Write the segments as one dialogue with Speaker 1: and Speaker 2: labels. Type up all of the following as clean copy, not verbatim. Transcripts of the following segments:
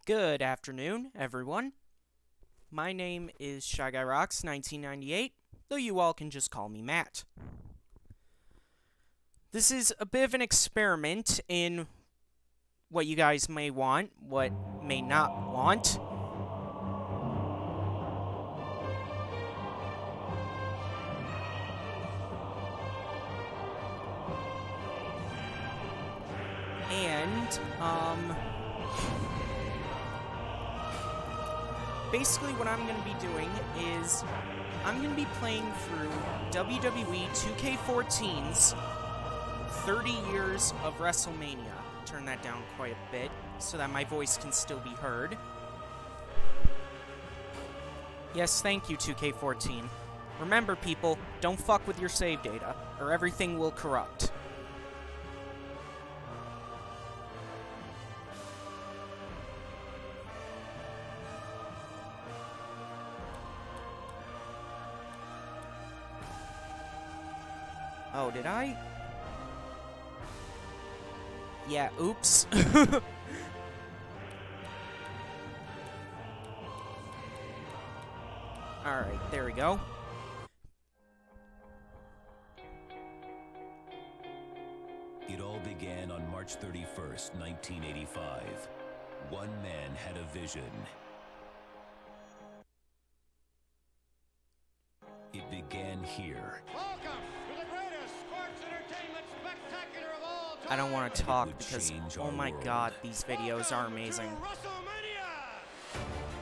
Speaker 1: Good afternoon, everyone. My name is Shy Guy Rocks 1998, though you all can just call me Matt. This is a bit of an experiment in what you guys may want, what may not want. And, basically what I'm going to be doing is I'm going to be playing through WWE 2K14's 30 years of Wrestlemania. Turn that down quite a bit so that my voice can still be heard. Yes, thank you, 2K14. Remember, people, don't fuck with your save data, or everything will corrupt. Oh, did I? Yeah, oops. Alright, there we go.
Speaker 2: It all began on March 31st, 1985. One man had a vision. It began here.
Speaker 3: Welcome to the greatest sports entertainment spectacular of all time.
Speaker 1: I don't want to talk because, oh my god, these videos are amazing.
Speaker 3: Wrestlemania!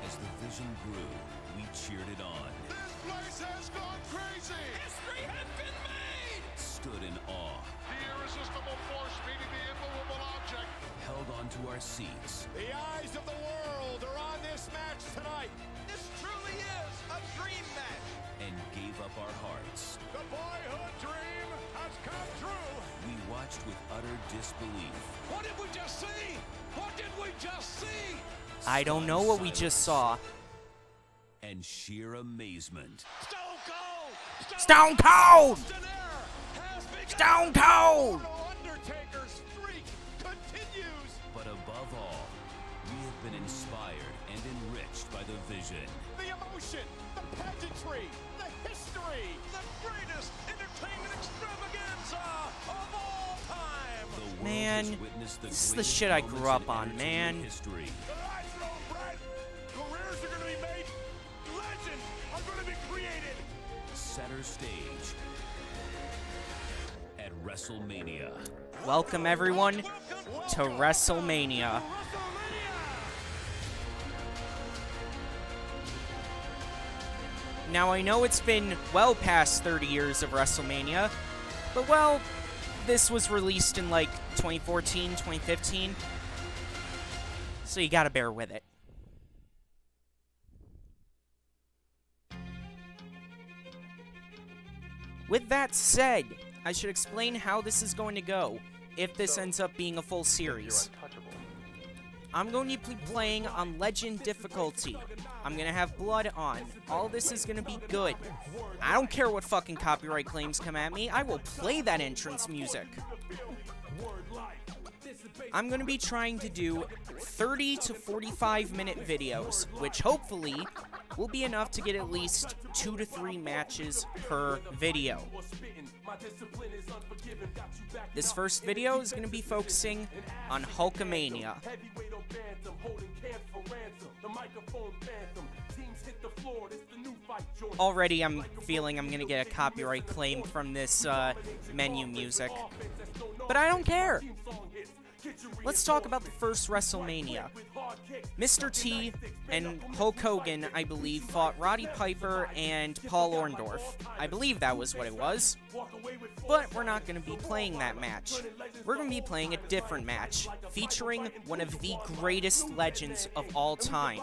Speaker 2: As the vision grew, we cheered it on.
Speaker 4: This place has gone crazy!
Speaker 3: History has been made!
Speaker 2: Stood in awe.
Speaker 4: The irresistible force meeting the immovable object.
Speaker 2: Held onto our seats.
Speaker 3: The eyes of the world are on this match tonight. This truly is a dream match.
Speaker 2: And gave up our hearts.
Speaker 3: The boyhood dream has come true.
Speaker 2: We watched with utter disbelief.
Speaker 3: What did we just see? What did we just see?
Speaker 1: I don't know what we just saw.
Speaker 2: And sheer amazement.
Speaker 3: Stone Cold!
Speaker 1: Stone Cold!
Speaker 3: Has begun.
Speaker 1: Stone Cold!
Speaker 3: Undertaker's streak continues.
Speaker 2: But above all, we have been inspired and enriched by the vision.
Speaker 3: The emotion, the pageantry, the history, the greatest entertainment extravaganza of all time.
Speaker 2: The world
Speaker 1: Man,
Speaker 2: has witnessed the
Speaker 1: this is the
Speaker 2: greatest
Speaker 1: shit I grew
Speaker 2: moments
Speaker 1: up
Speaker 2: in
Speaker 1: on,
Speaker 2: entertainment
Speaker 1: man.
Speaker 2: History.
Speaker 3: The lives are on bread. Careers are going to be made. Legends are going to be created.
Speaker 2: Center stage at Wrestlemania.
Speaker 1: Welcome, everyone, to WrestleMania. Now, I know it's been well past 30 years of WrestleMania, but, well, this was released in, like, 2014, 2015, so you gotta bear with it. With that said, I should explain how this is going to go, if this ends up being a full series. I'm going to be playing on Legend difficulty. I'm going to have blood on. All this is going to be good. I don't care what fucking copyright claims come at me. I will play that entrance music. I'm going to be trying to do 30 to 45 minute videos, which hopefully will be enough to get at least 2 to 3 matches per video. This first video is going to be focusing on Hulkamania. Already I'm feeling I'm going to get a copyright claim from this menu music, but I don't care. Let's talk about the first WrestleMania. Mr. T and Hulk Hogan, I believe, fought Roddy Piper and Paul Orndorff. I believe that was what it was. But we're not going to be playing that match. We're going to be playing a different match, featuring one of the greatest legends of all time,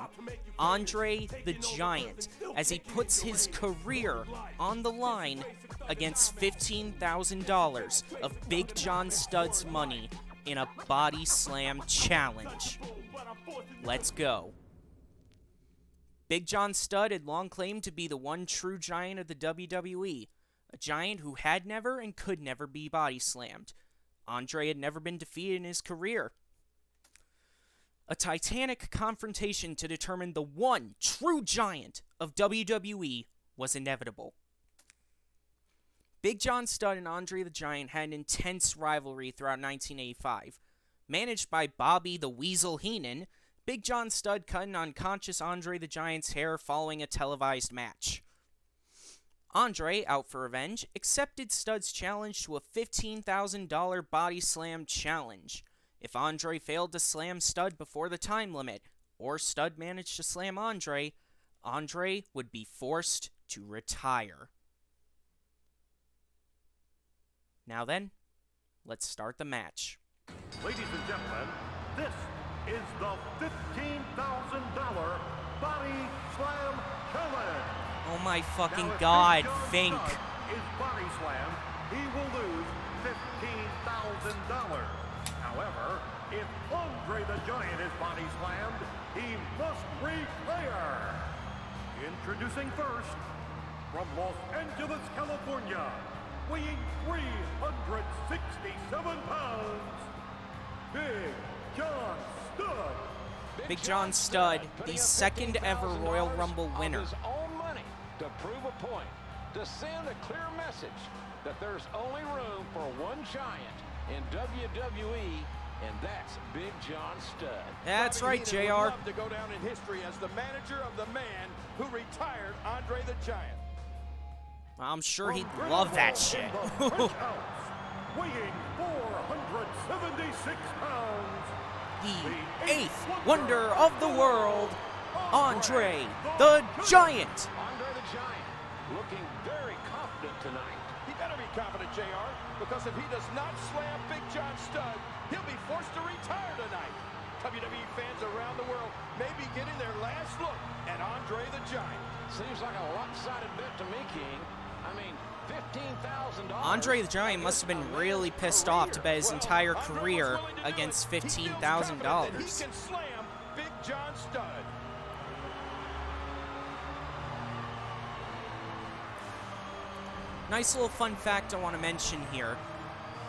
Speaker 1: Andre the Giant, as he puts his career on the line against $15,000 of Big John Studd's money in a body slam challenge. Let's go. Big John Studd had long claimed to be the one true giant of the WWE, a giant who had never and could never be body slammed. Andre had never been defeated in his career. A titanic confrontation to determine the one true giant of WWE was inevitable. Big John Studd and Andre the Giant had an intense rivalry throughout 1985. Managed by Bobby the Weasel Heenan, Big John Studd cut an unconscious Andre the Giant's hair following a televised match. Andre, out for revenge, accepted Studd's challenge to a $15,000 body slam challenge. If Andre failed to slam Studd before the time limit, or Studd managed to slam Andre, Andre would be forced to retire. Now then, let's start the match.
Speaker 5: Ladies and gentlemen, this is the $15,000 Body Slam Challenge.
Speaker 1: Oh my fucking
Speaker 5: Now, if
Speaker 1: god,
Speaker 5: Big John
Speaker 1: Fink.
Speaker 5: Studd is body slammed, he will lose $15,000. However, if Andre the Giant is body slammed, he must retire. Introducing first, from Los Angeles, California, weighing 367 pounds, Big John Studd.
Speaker 1: Big John Studd, the second ever Royal Rumble winner.
Speaker 3: His own money to prove a point, to send a clear message that there's only room for one giant in WWE, and that's Big John Studd.
Speaker 1: That's
Speaker 6: Bobby
Speaker 1: right,
Speaker 6: Heenan
Speaker 1: JR.
Speaker 6: would love to go down in history as the manager of the man who retired Andre the Giant.
Speaker 1: I'm sure he'd love that shit.
Speaker 5: Weighing 476 pounds,
Speaker 1: The eighth wonder of the world, Andre the Giant.
Speaker 3: Andre the Giant looking very confident tonight.
Speaker 6: He better be confident, JR, because if he does not slam Big John Studd, he'll be forced to retire tonight. WWE fans around the world may be getting their last look at Andre the Giant.
Speaker 3: Seems like a lopsided bet to me, King. I mean, $15,000.
Speaker 1: Andre the Giant must have been really pissed off to bet his entire
Speaker 6: Andre was
Speaker 1: career
Speaker 6: willing to do
Speaker 1: against
Speaker 6: it. He feels confident that He
Speaker 1: $15,000.
Speaker 6: can slam Big John Studd.
Speaker 1: Nice little fun fact I want to mention here.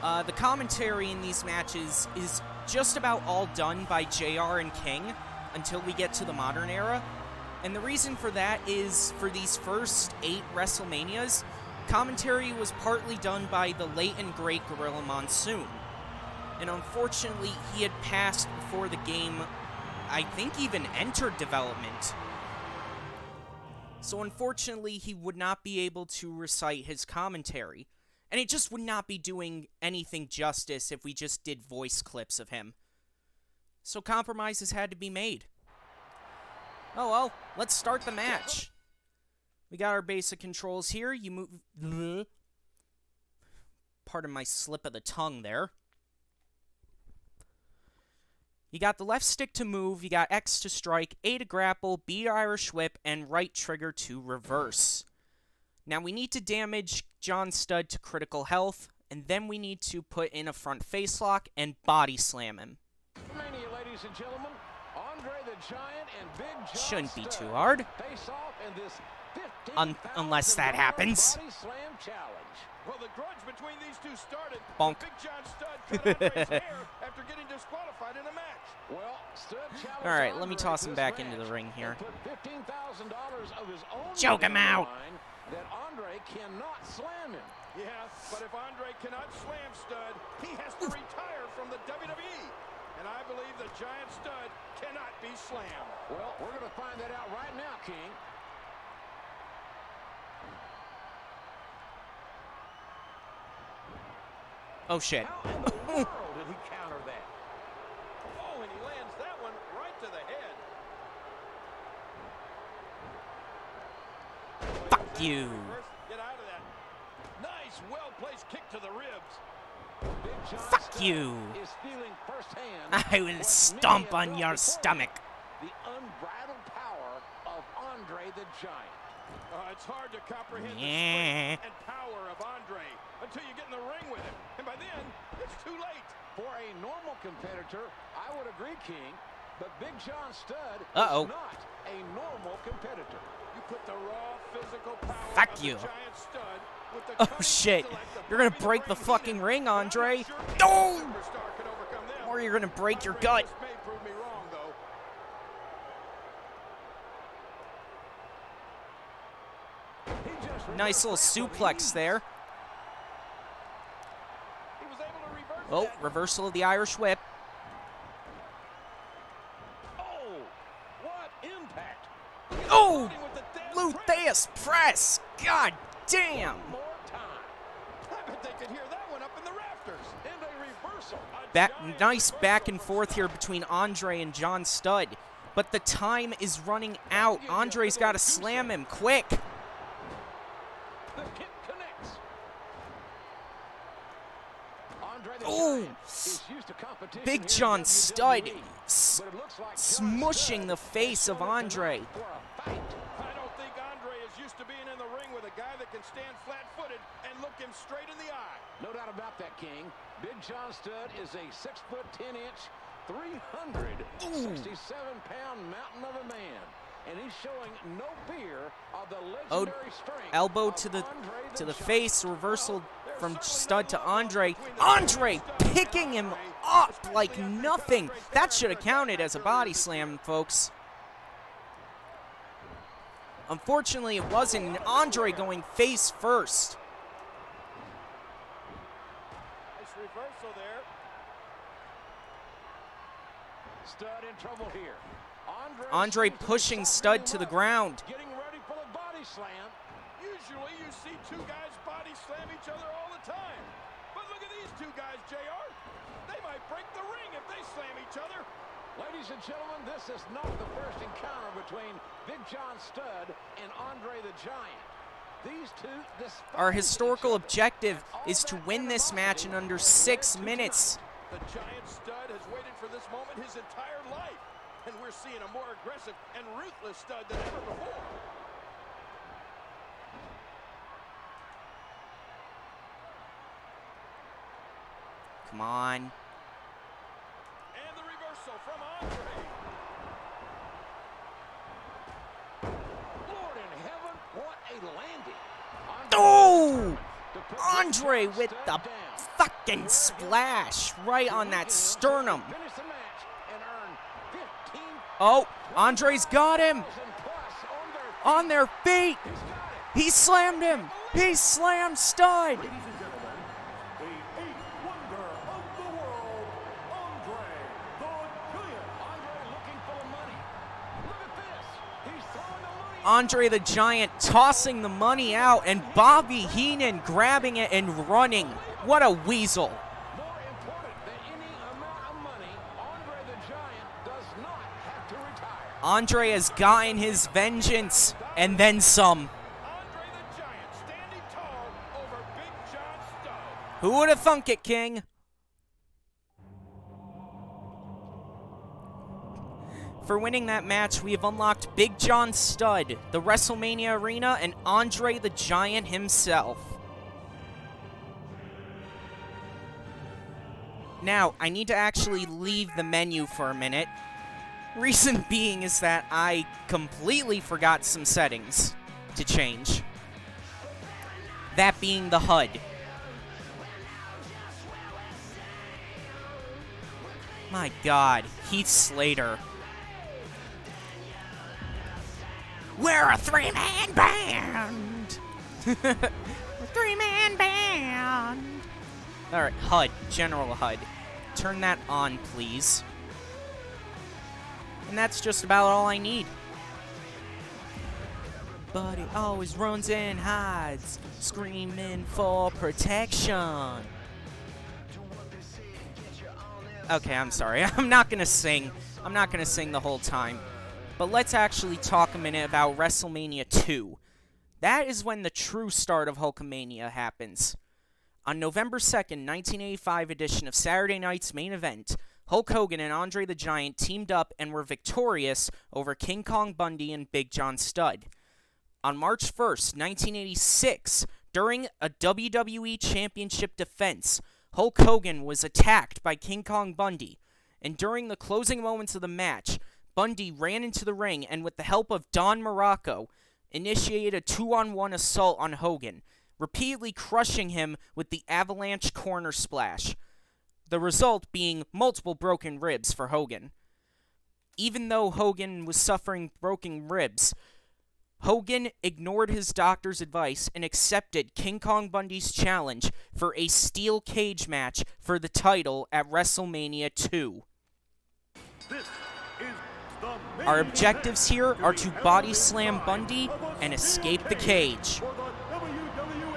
Speaker 1: The commentary in these matches is just about all done by JR and King until we get to the modern era. And the reason for that is for these first 8 WrestleManias, commentary was partly done by the late and great Gorilla Monsoon. And unfortunately, he had passed before the game, I think, even entered development. So unfortunately, he would not be able to recite his commentary. And it just would not be doing anything justice if we just did voice clips of him. So compromises had to be made. Oh well, let's start the match. We got our basic controls here. You move... Pardon my slip of the tongue there. You got the left stick to move, you got X to strike, A to grapple, B to Irish whip, and right trigger to reverse. Now we need to damage John Studd to critical health, and then we need to put in a front face lock and body slam him.
Speaker 3: Mania, ladies and gentlemen, Andre the Giant and Big John
Speaker 1: Shouldn't be
Speaker 3: Studd
Speaker 1: too hard.
Speaker 3: face off in this
Speaker 1: Unless that happens.
Speaker 3: Body Slam Challenge.
Speaker 6: Well, the grudge between these two started.
Speaker 1: Bonk.
Speaker 6: Big John Studd cut Andre's hair after getting disqualified in a match.
Speaker 3: Well, Studd challenged
Speaker 1: Alright, let me
Speaker 3: Andre
Speaker 1: toss
Speaker 3: to
Speaker 1: him
Speaker 3: this
Speaker 1: back into the
Speaker 3: match
Speaker 1: ring here.
Speaker 3: and put $15,000 of his own
Speaker 1: Choke
Speaker 3: money
Speaker 1: him
Speaker 3: on the
Speaker 1: out.
Speaker 3: line that Andre cannot slam him.
Speaker 6: Yeah, but if Andre cannot slam Studd, he has to retire from the WWE. And I believe the Giant Studd cannot be slammed.
Speaker 3: Well, we're going to find that out right now, King.
Speaker 1: Oh shit.
Speaker 3: How in the world did he counter that?
Speaker 6: Oh, and he lands that one right to the head.
Speaker 1: Fuck you.
Speaker 6: First, get out of that. Nice, well-placed kick to the ribs.
Speaker 3: Big John
Speaker 1: Fuck
Speaker 3: Studd
Speaker 1: you.
Speaker 3: is feeling firsthand
Speaker 1: I will
Speaker 3: what
Speaker 1: stomp
Speaker 3: many
Speaker 1: on
Speaker 3: have
Speaker 1: your
Speaker 3: felt before.
Speaker 1: stomach.
Speaker 3: The unbridled power of Andre the Giant.
Speaker 6: It's hard to comprehend
Speaker 1: Yeah.
Speaker 6: the strength and power of Andre until you get in the ring with him. And by then, it's too late.
Speaker 3: For a normal competitor, I would agree, King, but Big John Studd
Speaker 1: Uh-oh.
Speaker 3: is not a normal competitor.
Speaker 6: You put the raw physical power
Speaker 1: Fuck
Speaker 6: of
Speaker 1: you.
Speaker 6: the Giant Studd with the
Speaker 1: Oh
Speaker 6: cunning
Speaker 1: shit.
Speaker 6: intellect of
Speaker 1: You're gonna
Speaker 6: Bobby
Speaker 1: break the
Speaker 6: Brain
Speaker 1: fucking
Speaker 6: Heenan.
Speaker 1: ring, Andre.
Speaker 6: I'm not sure any
Speaker 1: No!
Speaker 6: superstar could overcome them.
Speaker 1: Or you're gonna break your
Speaker 6: Andre,
Speaker 1: gut.
Speaker 6: this may prove me wrong, though.
Speaker 1: Nice little suplex there.
Speaker 6: He was able to reverse
Speaker 1: Oh,
Speaker 6: that.
Speaker 1: reversal of the Irish whip.
Speaker 6: Oh, what impact.
Speaker 1: Oh,
Speaker 6: Starting with the damn
Speaker 1: Lutheus press. God damn.
Speaker 6: More time. I bet they could hear that one up in the rafters. And a reversal.
Speaker 1: Nice back and forth here between Andre and John Studd. But the time is running out. Andre's got to slam him quick.
Speaker 6: The kick connects. Andre the
Speaker 1: Oh,
Speaker 6: Giant is used to competition
Speaker 1: Big
Speaker 6: here
Speaker 1: John
Speaker 6: in
Speaker 1: Studd
Speaker 6: WWE, but it looks like John
Speaker 1: smushing
Speaker 6: Studd
Speaker 1: the face of
Speaker 6: has shown it
Speaker 1: Andre.
Speaker 6: tonight for a fight. I don't think Andre is used to being in the ring with a guy that can stand flat-footed and look him straight in the eye.
Speaker 3: No doubt about that, King. Big John Studd is a 6'10", 367-pound mountain of a man. And he's showing no fear of the legendary strength
Speaker 1: Elbow
Speaker 3: of
Speaker 1: to the
Speaker 3: Andre
Speaker 1: face, reversal from Studd to Andre. Andre picking him up like nothing. That should have counted as a body slam, folks. Unfortunately, it wasn't. Andre going face first.
Speaker 6: Nice reversal there.
Speaker 3: Studd in trouble here.
Speaker 1: Andre
Speaker 3: seems to be
Speaker 1: pushing
Speaker 3: softening
Speaker 1: Studd to the
Speaker 3: up,
Speaker 1: ground.
Speaker 3: Getting ready for the body slam.
Speaker 6: Usually you see two guys body slam each other all the time. But look at these two guys, JR. They might break the ring if they slam each other.
Speaker 3: Ladies and gentlemen, this is not the first encounter between Big John Studd and Andre the Giant. These two,
Speaker 1: Our historical objective is to win this match in under 6 minutes.
Speaker 6: The Giant Studd has waited for this moment his entire life. And we're seeing a more aggressive and ruthless Studd than ever before.
Speaker 1: Come on.
Speaker 6: And the reversal from Andre.
Speaker 3: Lord in heaven, what a landing.
Speaker 1: Oh!
Speaker 3: To put
Speaker 1: Andre
Speaker 3: Big
Speaker 1: with
Speaker 3: John
Speaker 1: the
Speaker 3: Studd down.
Speaker 1: fucking splash right on that sternum.
Speaker 3: Finish the match and earn 15,000
Speaker 1: Oh, Andre's got him
Speaker 3: plus
Speaker 1: on their feet.
Speaker 3: He's got it.
Speaker 1: He slammed him. He slammed Studd.
Speaker 5: Ladies and gentlemen, the eighth wonder of the world, Andre the Giant.
Speaker 3: Andre looking for the money. Look at this. He's throwing the money.
Speaker 1: Andre the Giant tossing the money out, and Bobby Heenan grabbing it and running. What a weasel.
Speaker 3: More important than any amount of money, Andre the Giant does not have to retire.
Speaker 1: Andre has gotten his vengeance, and then some.
Speaker 6: Andre the Giant standing tall over Big John Studd.
Speaker 1: Who would have thunk it, King? For winning that match, we have unlocked Big John Studd, the WrestleMania arena, and Andre the Giant himself. Now, I need to actually leave the menu for a minute. Reason being is that I completely forgot some settings to change. That being the HUD. My God, Heath Slater. We're a three-man band! A three-man band! Alright, HUD, general HUD. Turn that on, please. And that's just about all I need. But he always runs and hides, screaming for protection. Okay, I'm sorry. I'm not gonna sing. I'm not gonna sing the whole time. But let's actually talk a minute about WrestleMania 2. That is when the true start of Hulkamania happens. On November 2nd, 1985 edition of Saturday Night's Main Event, Hulk Hogan and Andre the Giant teamed up and were victorious over King Kong Bundy and Big John Studd. On March 1st, 1986, during a WWE Championship defense, Hulk Hogan was attacked by King Kong Bundy, and during the closing moments of the match, Bundy ran into the ring and with the help of Don Morocco, initiated a 2-on-1 assault on Hogan, repeatedly crushing him with the avalanche corner splash. The result being multiple broken ribs for Hogan. Even though Hogan was suffering broken ribs, Hogan ignored his doctor's advice and accepted King Kong Bundy's challenge for a steel cage match for the title at WrestleMania 2.
Speaker 5: This is the main
Speaker 1: Our objectives here
Speaker 5: event
Speaker 1: are
Speaker 5: to
Speaker 1: to
Speaker 5: the
Speaker 1: body
Speaker 5: elegant
Speaker 1: slam
Speaker 5: time
Speaker 1: Bundy
Speaker 5: of a
Speaker 1: and
Speaker 5: steel
Speaker 1: escape the cage.
Speaker 5: for the WWE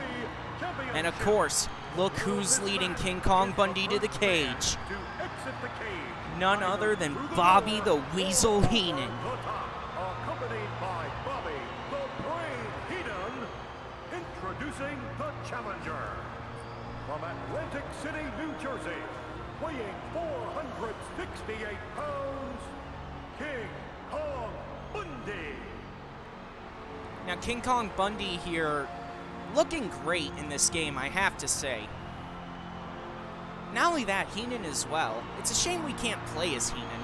Speaker 1: And of
Speaker 5: Championship.
Speaker 1: course, look who's leading King Kong Bundy to the cage.
Speaker 5: To exit the cage,
Speaker 1: None other than Bobby the Weasel Heenan.
Speaker 5: the top, accompanied by Bobby the Brain Heenan, introducing the challenger. From Atlantic City, New Jersey, weighing 468 pounds, King Kong Bundy.
Speaker 1: Now, King Kong Bundy here, looking great in this game, I have to say. Not only that, Heenan as well. It's a shame we can't play as Heenan.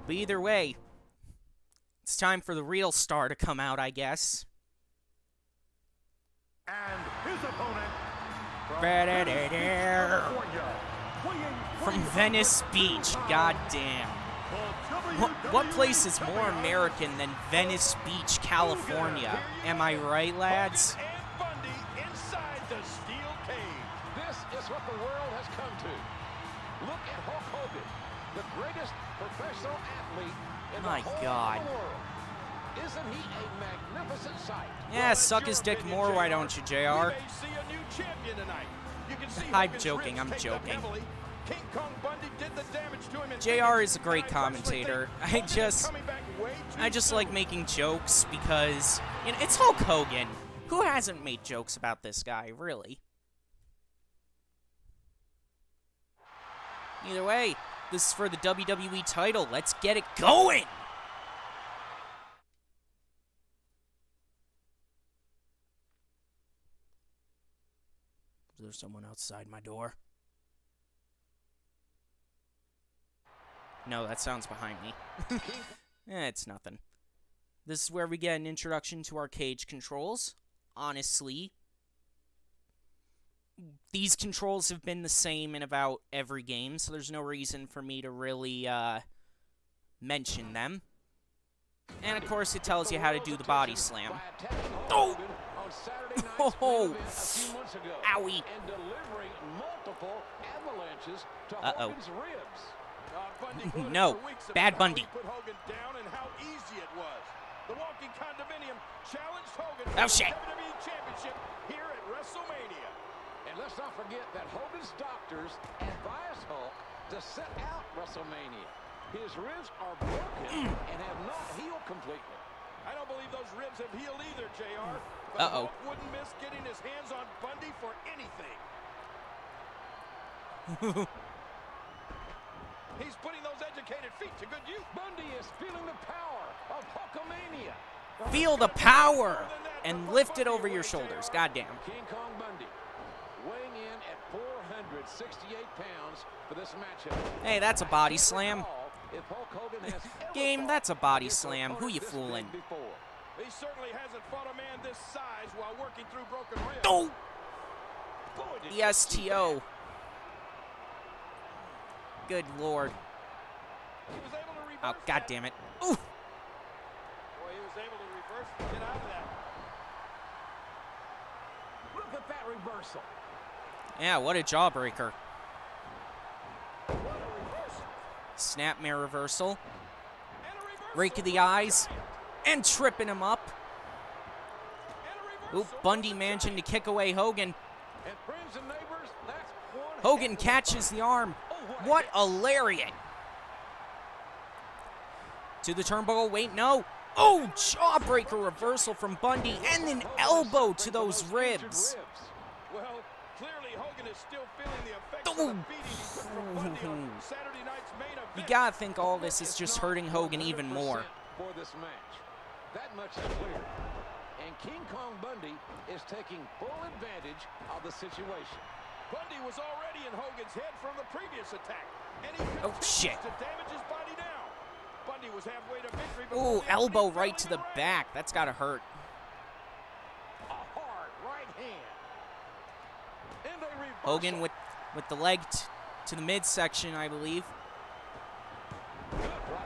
Speaker 1: But either way, it's time for the real star to come out, I guess.
Speaker 5: And his opponent from
Speaker 1: Ba-da-da-da.
Speaker 5: California, weighing
Speaker 1: From Venice Beach, goddamn. What place is more American than Venice Beach, California? Am I right, lads?
Speaker 6: And Bundy inside the steel cage.
Speaker 3: This is what the world has come to. Look at Hulk Hogan, the greatest professional athlete in
Speaker 1: My
Speaker 3: the whole
Speaker 1: God.
Speaker 3: world. Isn't he a magnificent sight?
Speaker 1: Yeah, suck his dick more, why don't you,
Speaker 6: We
Speaker 1: JR?
Speaker 6: may see a new champion tonight. You can see
Speaker 1: I'm
Speaker 6: Hogan's
Speaker 1: joking,
Speaker 6: ribs
Speaker 1: I'm
Speaker 6: taped up
Speaker 1: joking.
Speaker 6: heavily. King Kong Bundy did the damage to him in
Speaker 1: JR is a
Speaker 6: seconds,
Speaker 1: great
Speaker 6: and I personally
Speaker 1: commentator.
Speaker 6: think
Speaker 1: I
Speaker 6: Hogan is
Speaker 1: just
Speaker 6: coming back way too
Speaker 1: like
Speaker 6: soon.
Speaker 1: making jokes because, you know, it's Hulk Hogan. Who hasn't made jokes about this guy, really? Either way, this is for the WWE title. Let's get it going! Is there someone outside my door? No, that sounds behind me. It's nothing. This is where we get an introduction to our cage controls. Honestly, these controls have been the same in about every game, so there's no reason for me to really mention them. And of course, it tells you how to do the body slam. Oh! Oh! Owie! Uh-oh.
Speaker 6: Bundy
Speaker 1: No,
Speaker 6: for weeks
Speaker 1: bad
Speaker 6: about how
Speaker 1: Bundy.
Speaker 6: he put Hogan down and how easy it was. The walking condominium challenged Hogan
Speaker 1: Oh,
Speaker 6: for the
Speaker 1: shit.
Speaker 6: WWE Championship here at WrestleMania.
Speaker 3: And let's not forget that Hogan's doctors advised Hulk to sit out WrestleMania. His ribs are broken and have not healed completely.
Speaker 6: I don't believe those ribs have healed either, JR. But
Speaker 1: Uh-oh.
Speaker 6: Hulk wouldn't miss getting his hands on Bundy for anything. He's putting those educated feet to good use.
Speaker 3: Bundy is feeling the power of Hulkamania.
Speaker 1: Feel the power! And lift it over your shoulders. Goddamn.
Speaker 3: King Kong Bundy weighing in at 468 pounds for this matchup.
Speaker 1: Hey, that's a body slam.
Speaker 3: If Hulk Hogan has ever
Speaker 1: Game,
Speaker 3: fought
Speaker 1: that's a body
Speaker 3: against an
Speaker 1: slam. Who
Speaker 3: opponent
Speaker 1: you
Speaker 3: this
Speaker 1: fooling?
Speaker 3: big before.
Speaker 6: He certainly hasn't fought a man this size while working through broken ribs.
Speaker 1: Oh!
Speaker 6: Boy, did
Speaker 1: The
Speaker 6: you see
Speaker 1: STO. Good lord.
Speaker 6: that. He was able to reverse
Speaker 1: Oh,
Speaker 6: that.
Speaker 1: god damn it. Ooh!
Speaker 6: Boy, he was able to reverse and get out of that.
Speaker 3: Look at that reversal.
Speaker 1: Yeah, what a jawbreaker.
Speaker 3: What a reversal.
Speaker 1: Snapmare reversal.
Speaker 6: And a reversal.
Speaker 1: Rake of the eyes. And tripping him up.
Speaker 6: And a
Speaker 1: Oop,
Speaker 6: reversal.
Speaker 1: Bundy managing to kick away Hogan.
Speaker 3: And friends and neighbors, that's one
Speaker 1: Hogan
Speaker 3: heck of a
Speaker 1: catches the arm.
Speaker 3: Oh,
Speaker 1: What a lariat. To the turnbuckle. Wait, no. Oh, jawbreaker reversal from Bundy. And an elbow to those ribs.
Speaker 6: Well, clearly Hogan is still feeling the effects
Speaker 1: Oh.
Speaker 6: of the beating he took from Bundy on Saturday night's main event.
Speaker 1: You gotta think all this is just hurting Hogan even more.
Speaker 3: For this match. That much is clear. And King Kong Bundy is taking full advantage of the situation.
Speaker 6: Bundy was already in Hogan's head from the previous attack, and he
Speaker 1: Oh,
Speaker 6: continues
Speaker 1: shit.
Speaker 6: to damage his body now. Bundy was halfway to victory.
Speaker 1: Ooh, elbow right to the back. That's gotta hurt.
Speaker 3: A hard right hand. And a reversal.
Speaker 1: Hogan with the leg to the midsection, I believe.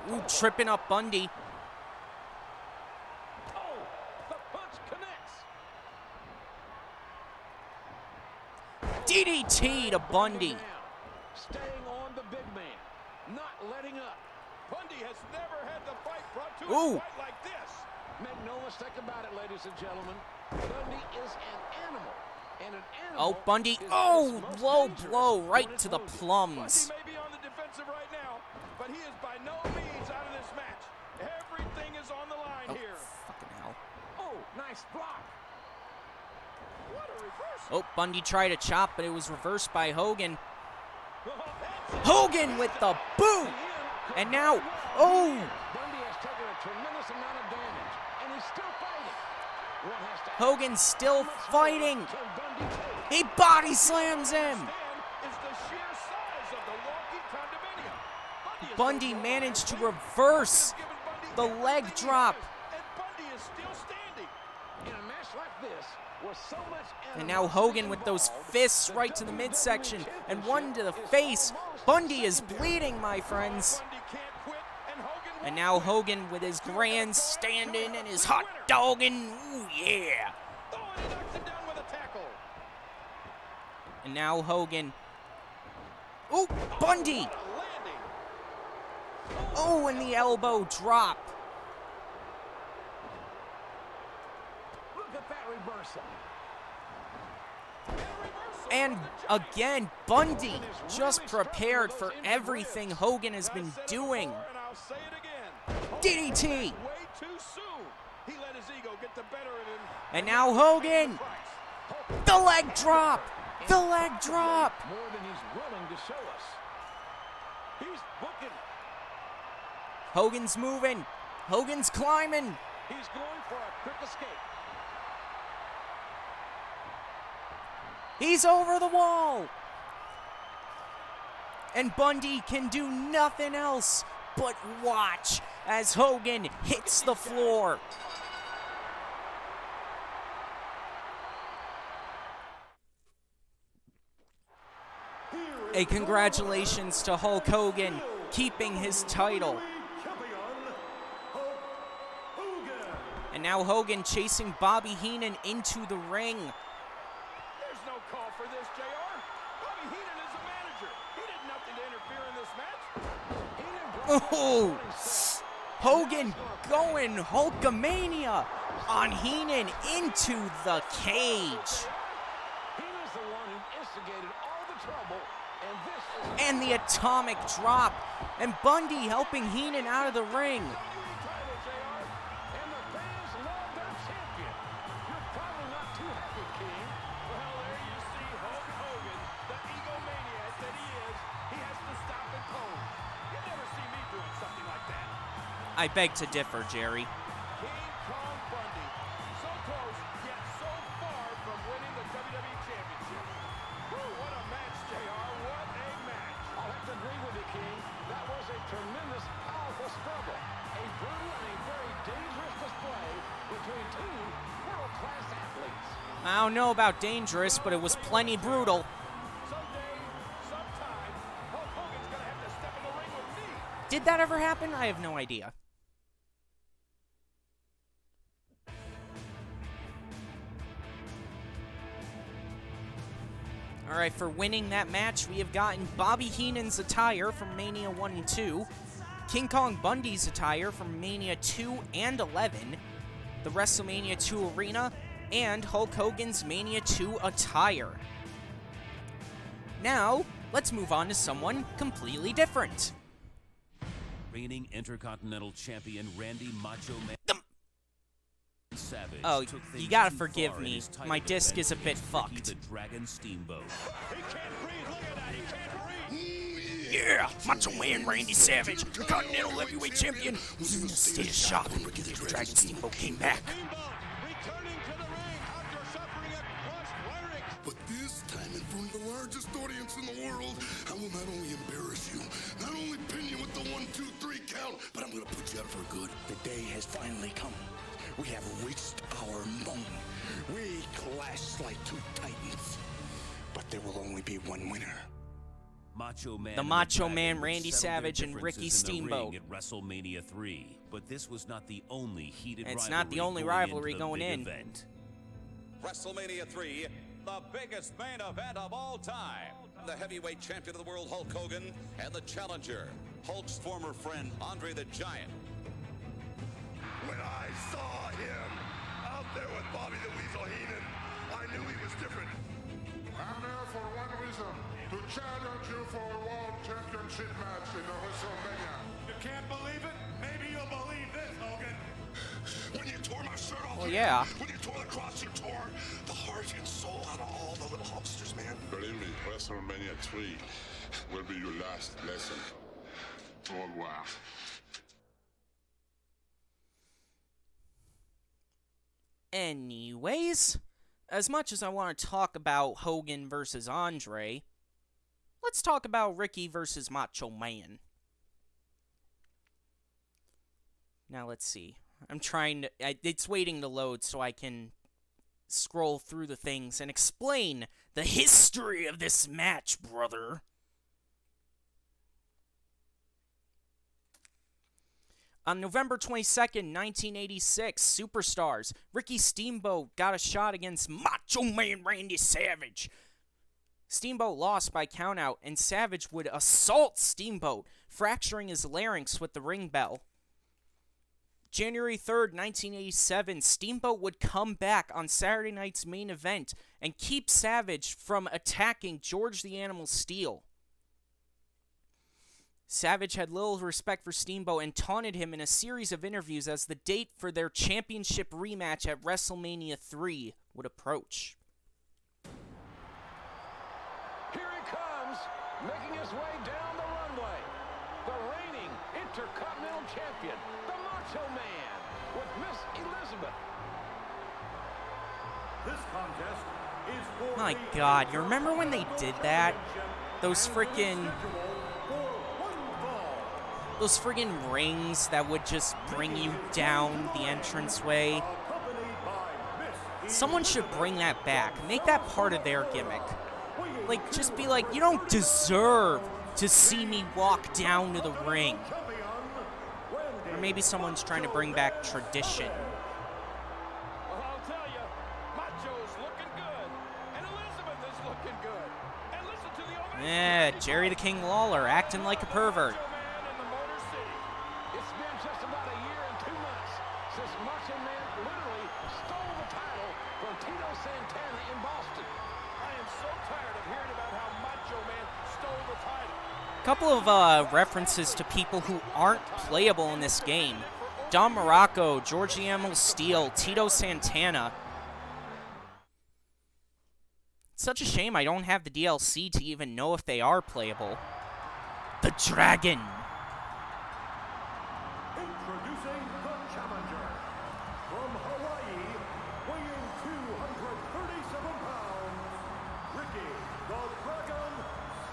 Speaker 1: Ooh, tripping up Bundy.
Speaker 3: Oh, the punch connects.
Speaker 1: DDT to Bundy.
Speaker 3: Staying on the big man, not letting up.
Speaker 6: Bundy has never had the fight brought to
Speaker 1: Ooh.
Speaker 6: a fight like this.
Speaker 3: Make no mistake about it, ladies and gentlemen. Bundy is an animal. And an animal
Speaker 1: Oh, Bundy.
Speaker 3: is at
Speaker 1: Oh,
Speaker 3: its most
Speaker 1: low
Speaker 3: dangerous
Speaker 1: blow
Speaker 3: when
Speaker 1: right
Speaker 3: it's
Speaker 1: to the
Speaker 3: loaded.
Speaker 1: plums.
Speaker 6: Bundy may be on the defensive right now, but he is by no means out of this match. Everything is on the line
Speaker 1: Oh,
Speaker 6: here.
Speaker 1: fucking hell.
Speaker 3: Oh, nice block.
Speaker 6: What a reversal.
Speaker 1: Oh, Bundy tried to chop, but it was reversed by Hogan.
Speaker 6: That's it.
Speaker 1: Hogan with the boot. And now, oh,
Speaker 3: Bundy has taken a tremendous amount of damage, and he's still fighting. One has to
Speaker 1: Hogan's still fighting.
Speaker 3: Can Bundy take?
Speaker 1: He body slams him.
Speaker 6: Stand is the sheer size of the walking condominium.
Speaker 1: Bundy managed to reverse the leg drop.
Speaker 6: And Bundy is still standing.
Speaker 3: In a match like this, with so much
Speaker 1: And now Hogan with those fists right to the midsection and one to the face. Bundy is bleeding, my friends.
Speaker 6: Bundy can't quit, and Hogan
Speaker 1: And now Hogan with his grandstanding and his hot dogging. Ooh, yeah.
Speaker 6: Oh, and he knocks him down with a tackle.
Speaker 1: And now Hogan. Ooh, Bundy.
Speaker 6: What a landing.
Speaker 1: Oh, and the elbow drop.
Speaker 3: Look at that reversal.
Speaker 1: And again, Bundy just prepared for everything Hogan has been doing.
Speaker 6: And I'll say it again.
Speaker 1: DDT.
Speaker 6: Way too soon. He let his ego get the better of him.
Speaker 1: And now Hogan. The leg drop. The leg drop.
Speaker 3: More than he's willing to show us. He's booking.
Speaker 1: Hogan's moving. Hogan's climbing.
Speaker 3: He's going for a quick escape.
Speaker 1: He's over the wall. And Bundy can do nothing else but watch as Hogan hits the floor. A congratulations to Hulk Hogan keeping his title. And now Hogan chasing Bobby Heenan into the ring.
Speaker 6: There's no call for this, JR. Bobby Heenan is a manager. He did nothing to interfere in this match.
Speaker 1: Oh, Hogan going Hulkamania on Heenan into the cage.
Speaker 3: He was the one who instigated all the trouble, and this is
Speaker 1: And the atomic drop. And Bundy helping Heenan out of the ring.
Speaker 3: title, JR. And the fans love their champion. You're probably not too happy, King.
Speaker 6: Well, there you see Hulk Hogan, the egomaniac that he is. He has to stop and pose. You never see me doing something like that.
Speaker 1: I beg to differ, Jerry.
Speaker 6: King Kong Bundy. So close, yet so far from winning the WWE Championship. Whew, what a match, JR. What a match.
Speaker 3: I'll have to agree with you, King. That was a tremendous, powerful struggle. A brutal and a very dangerous display between two world-class athletes.
Speaker 1: I don't know about dangerous, but it was plenty brutal.
Speaker 6: Someday, sometime, Hulk Hogan's going to have to step in the ring with me.
Speaker 1: Did that ever happen? I have no idea. All right, for winning that match, we have gotten Bobby Heenan's attire from Mania 1 and 2, King Kong Bundy's attire from Mania 2 and 11, the WrestleMania 2 arena, and Hulk Hogan's Mania 2 attire. Now, let's move on to someone completely different.
Speaker 2: Reigning Intercontinental Champion Randy Macho Man Savage.
Speaker 1: Oh,
Speaker 2: took
Speaker 1: you
Speaker 2: things
Speaker 1: gotta
Speaker 2: too
Speaker 1: forgive
Speaker 2: far in
Speaker 1: me.
Speaker 2: his title
Speaker 1: My disc
Speaker 2: defense
Speaker 1: is a bit
Speaker 2: against Ricky
Speaker 1: fucked.
Speaker 2: The Dragon Steamboat.
Speaker 6: He can't breathe. Look at that. He can't breathe.
Speaker 1: Yeah, Macho Man Randy Savage, the Continental Heavyweight Champion, was in a state of shock when Ricky the Dragon Steamboat came back.
Speaker 6: Returning to the ring after suffering a crushed larynx.
Speaker 7: But this time, in front of the largest audience in the world, I will not only embarrass you, not only pin you with the 1, 2, 3 count, but I'm gonna put you out for good.
Speaker 8: The day has finally come. We have reached our moment. We clash like two titans. But there will only be one winner.
Speaker 2: Macho Man
Speaker 1: The
Speaker 2: and
Speaker 1: Macho
Speaker 2: Dragon
Speaker 1: Man,
Speaker 2: would
Speaker 1: Randy
Speaker 2: settle their
Speaker 1: Savage, and Ricky
Speaker 2: differences in the
Speaker 1: Steamboat.
Speaker 2: ring at WrestleMania 3, but this was not the only heated
Speaker 1: It's
Speaker 2: rivalry
Speaker 1: not the only
Speaker 2: going
Speaker 1: rivalry
Speaker 2: into the
Speaker 1: going
Speaker 2: big
Speaker 1: in.
Speaker 2: event.
Speaker 9: WrestleMania 3, the biggest main event of all time. The heavyweight champion of the world, Hulk Hogan, and the challenger, Hulk's former friend, Andre the Giant.
Speaker 7: When I saw him out there with Bobby the Weasel Heenan, I knew he was different.
Speaker 4: I'm here for one reason, to challenge you for a world championship match in the WrestleMania. You can't believe it? Maybe you'll believe this, Hogan.
Speaker 7: When you tore my shirt off,
Speaker 1: Well, yeah.
Speaker 7: when you tore the cross, you tore the heart and soul out of all the little Hulksters, man.
Speaker 4: Believe me, WrestleMania 3 will be your last lesson. Au revoir.
Speaker 1: Anyways, as much as I want to talk about Hogan versus Andre, let's talk about Ricky versus Macho Man. Now, let's see. I'm trying to... it's waiting to load so I can scroll through the things and explain the history of this match, brother. On November 22nd, 1986, Superstars, Ricky Steamboat got a shot against Macho Man Randy Savage. Steamboat lost by countout, and Savage would assault Steamboat, fracturing his larynx with the ring bell. January 3rd, 1987, Steamboat would come back on Saturday night's main event and keep Savage from attacking George the Animal Steele. Savage had little respect for Steamboat and taunted him in a series of interviews as the date for their championship rematch at WrestleMania 3 would approach.
Speaker 3: Here he comes, making his way down the runway. The reigning Intercontinental Champion, the Macho Man, with Miss Elizabeth.
Speaker 5: This contest is for
Speaker 1: My
Speaker 5: the
Speaker 1: God, you remember when they did that? Those freaking rings that would just bring you down the entranceway. Someone should bring that back. Make that part of their gimmick. Like, just be like, you don't deserve to see me walk down to the ring. Or maybe someone's trying to bring back tradition.
Speaker 3: Well, I'll tell you, Macho's looking good, and Elizabeth is looking good. And listen to the ovation.
Speaker 1: Yeah, Jerry the King Lawler acting like a pervert.
Speaker 3: Macho Man in the Motor City. It's been just about a year and 2 months since Macho Man literally stole the title from Tito Santana in Boston. I am so tired of hearing about how Macho Man stole the title.
Speaker 1: A couple of references to people who aren't playable in this game. Don Morocco, George the Animal Steele, Tito Santana. It's such a shame I don't have the DLC to even know if they are playable. The Dragon.
Speaker 5: Introducing the challenger from Hawaii, weighing 237 pounds, Ricky the Dragon.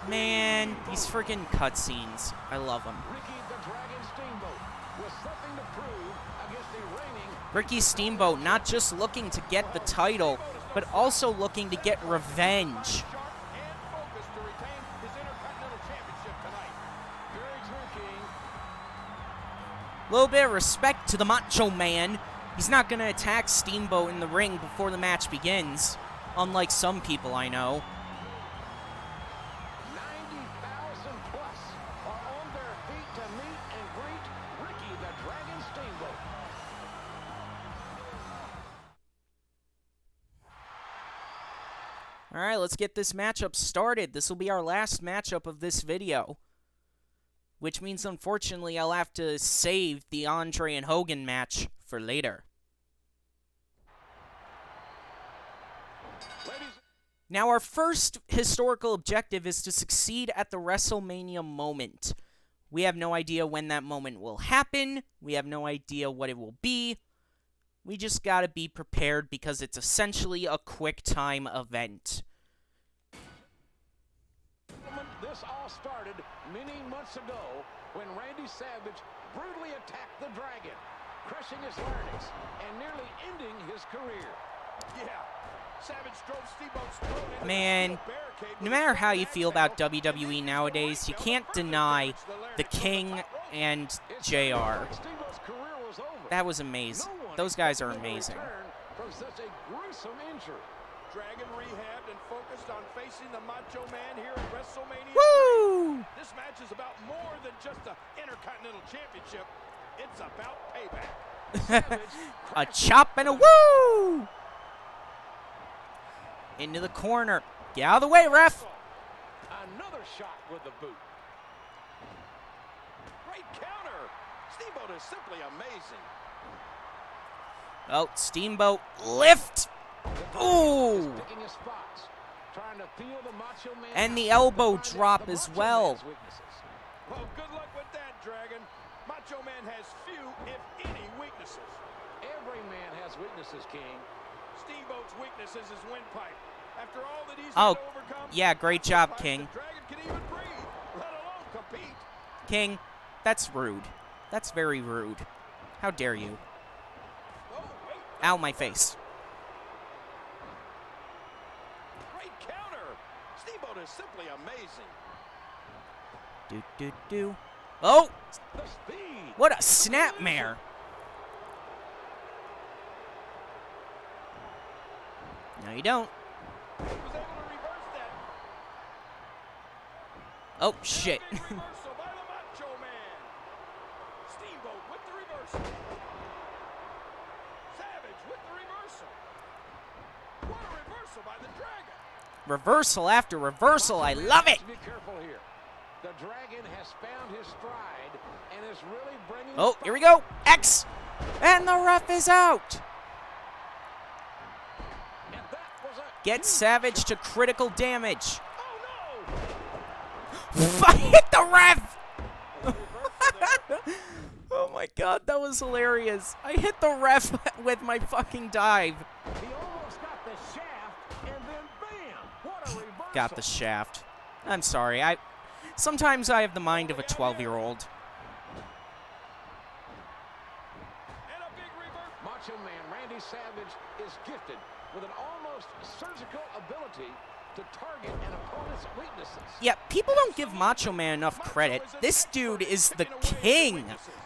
Speaker 1: Man, these freaking cutscenes. I love them.
Speaker 3: Ricky the Dragon Steamboat with something to prove against the reigning
Speaker 1: Ricky Steamboat not just looking to get the title, but also looking to get revenge.
Speaker 3: sharp and focused to retain his Intercontinental Championship tonight. Very true, King.
Speaker 1: Little bit of respect to the Macho Man. He's not going to attack Steamboat in the ring before the match begins, unlike some people I know.
Speaker 3: 90,000 plus are on their feet to meet and greet Ricky the Dragon Steamboat.
Speaker 1: Alright, let's get this matchup started. This will be our last matchup of this video. Which means, unfortunately, I'll have to save the Andre and Hogan match for later. Now, our first historical objective is to succeed at the WrestleMania moment. We have no idea when that moment will happen. We have no idea what it will be. We just gotta be prepared because it's essentially a quick time event.
Speaker 3: This all started many months ago when Randy Savage brutally attacked the Dragon, crushing his larynx and nearly ending his career. Yeah,
Speaker 1: Man, no matter how you feel about WWE nowadays, you can't deny the King and JR. That was amazing. Those guys are amazing.
Speaker 6: Dragon rehabbed and focused on facing the Macho Man here at Wrestlemania.
Speaker 1: Woo!
Speaker 6: This match is about more than just the Intercontinental Championship. It's about payback.
Speaker 1: A chop and a woo! Into the corner. Get out of the way, ref!
Speaker 6: Another shot with the boot. Great counter. Steamboat is simply amazing.
Speaker 1: Oh, Steamboat lift! Ooh! And the elbow drop as well.
Speaker 6: Well, good luck with that, Dragon. Macho Man has few, if any, weaknesses. Every man has weaknesses, King. Steamboat's weakness is his windpipe. After all that he's had to overcome,
Speaker 1: yeah, great job, King.
Speaker 6: the Dragon can even breathe, let alone compete.
Speaker 1: King, that's rude. That's very rude. How dare you?
Speaker 6: Oh, wait.
Speaker 1: Ow, my face.
Speaker 6: Great counter. Steamboat is simply amazing.
Speaker 1: Do. Oh!
Speaker 6: The speed.
Speaker 1: What a snapmare! No, you don't.
Speaker 6: He was able to reverse that.
Speaker 1: Oh, shit.
Speaker 6: Big reversal by the Macho Man. Steamboat with the reversal. Savage with the reversal. What a reversal by the Dragon.
Speaker 1: Reversal after reversal. I love it.
Speaker 6: Be careful here. The Dragon has found his stride and is really bringing.
Speaker 1: Oh, here we go. X. And the ref is out.
Speaker 6: And that was a
Speaker 1: Get Savage to critical damage.
Speaker 6: Oh
Speaker 1: I hit the ref. Oh my god, that was hilarious. I hit the ref with my fucking dive.
Speaker 6: no! He almost got the shaft and then bam! What a reversal.
Speaker 1: Got the shaft. I'm sorry. Sometimes I have the mind of a 12-year-old.
Speaker 6: And a big reverse. Macho Man Randy Savage is gifted with an almost surgical ability to target an opponent's weaknesses.
Speaker 1: Yeah, people don't give Macho Man enough credit. This dude is the king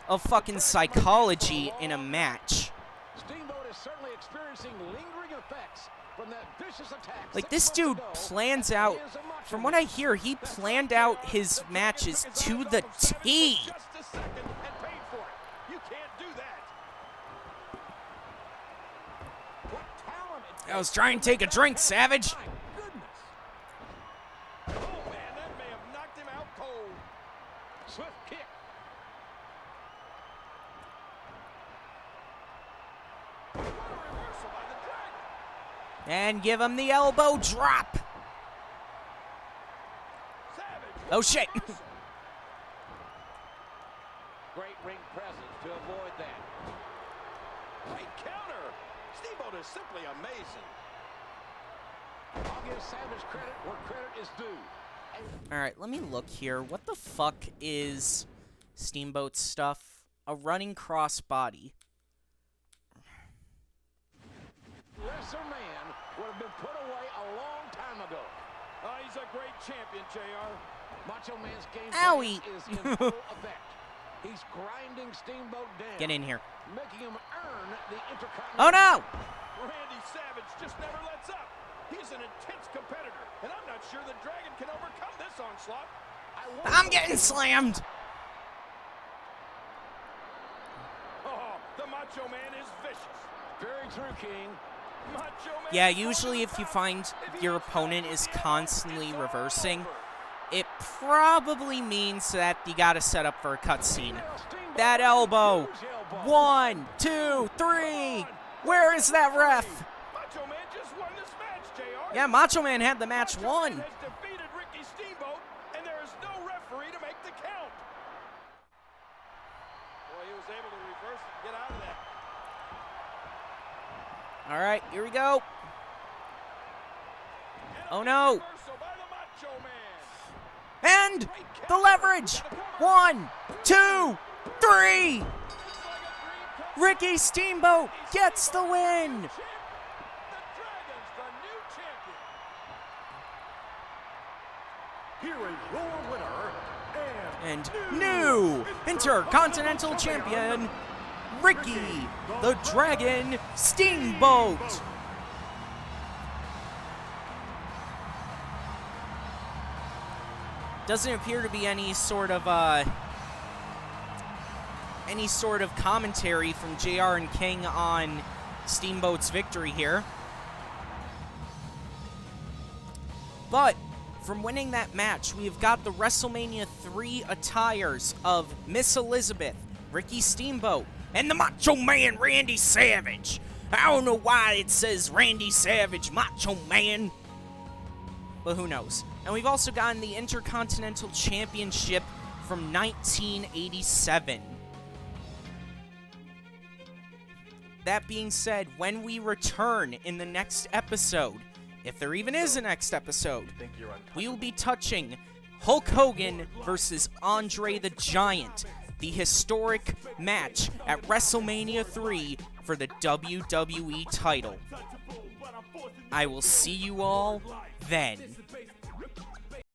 Speaker 1: of fucking psychology in a match.
Speaker 6: Steamboat is certainly experiencing lingering effects from that vicious attack.
Speaker 1: Like, this dude plans out, from what I hear, he planned out his matches to the T.
Speaker 6: Just a second and paid for it. You can't do that. What talent it
Speaker 1: I was trying to take a drink, Savage.
Speaker 6: My goodness. Oh man, that may have knocked him out cold. Swift kick. What a reversal by the Dragon.
Speaker 1: And give him the elbow drop.
Speaker 6: Savage.
Speaker 1: Oh, shit.
Speaker 6: Great ring presence to avoid that. Great counter. Steamboat is simply amazing. I'll give Savage credit where credit is due.
Speaker 1: All right, let me look here. What the fuck is Steamboat's stuff? A running crossbody.
Speaker 6: Wrestlemania would have been put away a long time ago. He's a great champion, JR. Macho Man's game
Speaker 1: Owie.
Speaker 6: is in full effect. He's grinding Steamboat down.
Speaker 1: Get in here.
Speaker 6: Making him earn the Intercontinental.
Speaker 1: Oh, no!
Speaker 6: Randy Savage just never lets up. He's an intense competitor, and I'm not sure the Dragon can overcome this onslaught.
Speaker 1: I'm getting slammed.
Speaker 6: Oh, the Macho Man is vicious. Very true, King. Macho Man.
Speaker 1: Yeah, usually if you find your opponent is constantly reversing, it probably means that you gotta set up for a cutscene. That elbow. 1, 2, 3. Where is that ref?
Speaker 6: Macho Man just won this match, JR.
Speaker 1: Yeah, Macho Man had the match
Speaker 6: Macho
Speaker 1: won.
Speaker 6: Man has defeated Ricky Steamboat, and there is no referee to make the count. Boy, he was able to reverse it and get out of that.
Speaker 1: All right, here we go. Oh, no.
Speaker 6: Reversal by the Macho Man.
Speaker 1: And the leverage. 1, 2, 3. Ricky Steamboat gets the win.
Speaker 6: The Dragon's the new
Speaker 5: here is your winner
Speaker 1: and new Intercontinental Champion, Ricky the Dragon Steamboat. Doesn't appear to be any sort of commentary from JR and King on Steamboat's victory here. But from winning that match, we've got the WrestleMania 3 attires of Miss Elizabeth, Ricky Steamboat, and the Macho Man Randy Savage. I don't know why it says Randy Savage, Macho Man, but who knows. And we've also gotten the Intercontinental Championship from 1987. That being said, when we return in the next episode, if there even is a next episode, we will be touching Hulk Hogan versus Andre the Giant, the historic match at WrestleMania 3 for the WWE title. I will see you all then.